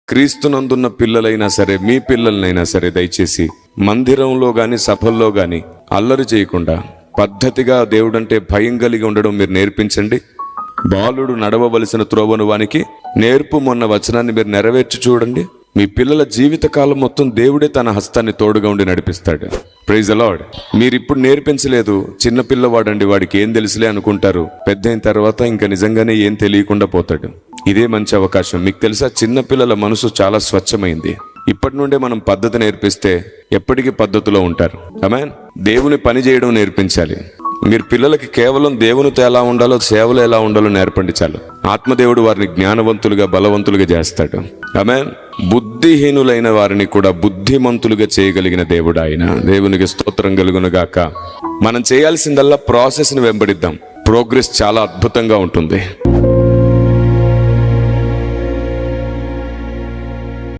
క్రీస్తునందున్న పిల్లలైనా సరే, మీ పిల్లలనైనా సరే, దయచేసి మందిరంలో గాని సభల్లో గాని అల్లరి చేయకుండా పద్ధతిగా దేవుడంటే భయం కలిగి ఉండడం మీరు నేర్పించండి. బాలుడు నడవవలసిన త్రోవను వానికి నేర్పు మొన్న వచనాన్ని మీరు నెరవేర్చి చూడండి. మీ పిల్లల జీవితకాలం మొత్తం దేవుడే తన హస్తాన్ని తోడుగా ఉండి నడిపిస్తాడు. Praise the lord. మీరు ఇప్పుడు నేర్పించలేదు, చిన్న పిల్లవాడండి, వాడికి ఏం తెలుసులే అనుకుంటారు. పెద్ద అయిన తర్వాత ఇంకా నిజంగానే ఏం తెలియకుండా పోతాడు. ఇదే మంచి అవకాశం. మీకు తెలుసా, చిన్న పిల్లల మనసు చాలా స్వచ్ఛమైంది. ఇప్పటి నుండే మనం పద్ధతి నేర్పిస్తే ఎప్పటికీ పద్ధతిలో ఉంటారు. ఆమేన్. దేవుని పని చేయడం నేర్పించాలి. మీరు పిల్లలకి కేవలం దేవునితో ఎలా ఉండాలో, సేవలు ఎలా ఉండాలో నేర్పండి చాలు. ఆత్మదేవుడు వారిని జ్ఞానవంతులుగా, బలవంతులుగా చేస్తాడు. ఆమేన్. బుద్ధిహీనులైన వారిని కూడా బుద్ధిమంతులుగా చేయగలిగిన దేవుడు ఆయన. దేవునికి స్తోత్రం కలుగునుగాక. మనం చేయాల్సిందల్లా ప్రాసెస్ని వెంబడిద్దాం. ప్రోగ్రెస్ చాలా అద్భుతంగా ఉంటుంది.